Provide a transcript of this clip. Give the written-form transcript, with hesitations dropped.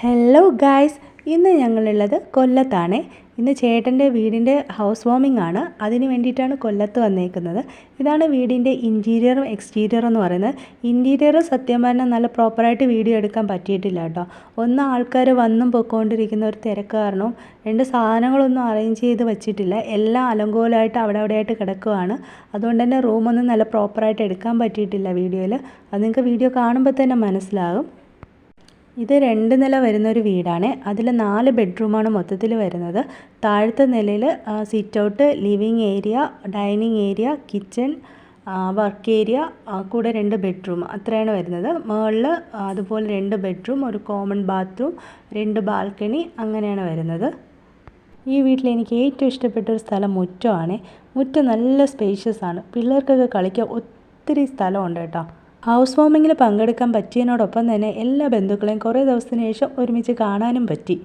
Hello guys, ഇന്ന് ഞങ്ങളുള്ളത് കൊല്ലത്താണ്. ഇന്ന് ചേട്ടൻ്റെ വീടിൻ്റെ ഹൗസ് വാമിംഗ് ആണ്. അതിന് വേണ്ടിയിട്ടാണ് കൊല്ലത്ത് വന്നേക്കുന്നത്. ഇതാണ് വീടിൻ്റെ ഇൻറ്റീരിയറും എക്സ്റ്റീരിയറും എന്ന് പറയുന്നത്. ഇൻറ്റീരിയർ സത്യം പറഞ്ഞാൽ നല്ല പ്രോപ്പറായിട്ട് വീഡിയോ എടുക്കാൻ പറ്റിയിട്ടില്ല കേട്ടോ. ഒന്ന് ആൾക്കാർ വന്നും പൊയ്ക്കൊണ്ടിരിക്കുന്ന ഒരു തിരക്ക് കാരണവും രണ്ട് സാധനങ്ങളൊന്നും അറേഞ്ച് ചെയ്ത് വെച്ചിട്ടില്ല. എല്ലാം അലങ്കോലമായിട്ട് അവിടെയായിട്ട് കിടക്കുകയാണ്. അതുകൊണ്ട് തന്നെ റൂമൊന്നും നല്ല പ്രോപ്പറായിട്ട് എടുക്കാൻ പറ്റിയിട്ടില്ല വീഡിയോയിൽ. അത് നിങ്ങൾക്ക് വീഡിയോ കാണുമ്പോൾ തന്നെ മനസ്സിലാകും. ഇത് 2 നില വരുന്നൊരു വീടാണ്. അതിൽ 4 ബെഡ്റൂമാണ് മൊത്തത്തിൽ വരുന്നത്. താഴത്തെ നിലയിൽ sit out, living area, dining area, kitchen, work area, കൂടെ 2 ബെഡ്റൂം അത്രയാണ് വരുന്നത്. മുകളിൽ അതുപോലെ 2 ബെഡ്റൂം, ഒരു കോമൺ ബാത്റൂം, 2 ബാൽക്കണി അങ്ങനെയാണ് വരുന്നത്. ഈ വീട്ടിൽ എനിക്ക് ഏറ്റവും ഇഷ്ടപ്പെട്ട ഒരു സ്ഥലം മുറ്റമാണ്. മുറ്റം നല്ല സ്പേഷ്യസ് ആണ്. പിള്ളേർക്കൊക്കെ കളിക്കാൻ ഒത്തിരി സ്ഥലമുണ്ട് കേട്ടോ. ഹൗസ് വാമിങ്ങിൽ പങ്കെടുക്കാൻ പറ്റിയതിനോടൊപ്പം തന്നെ എല്ലാ ബന്ധുക്കളെയും കുറേ ദിവസത്തിന് ശേഷം ഒരുമിച്ച് കാണാനും പറ്റി.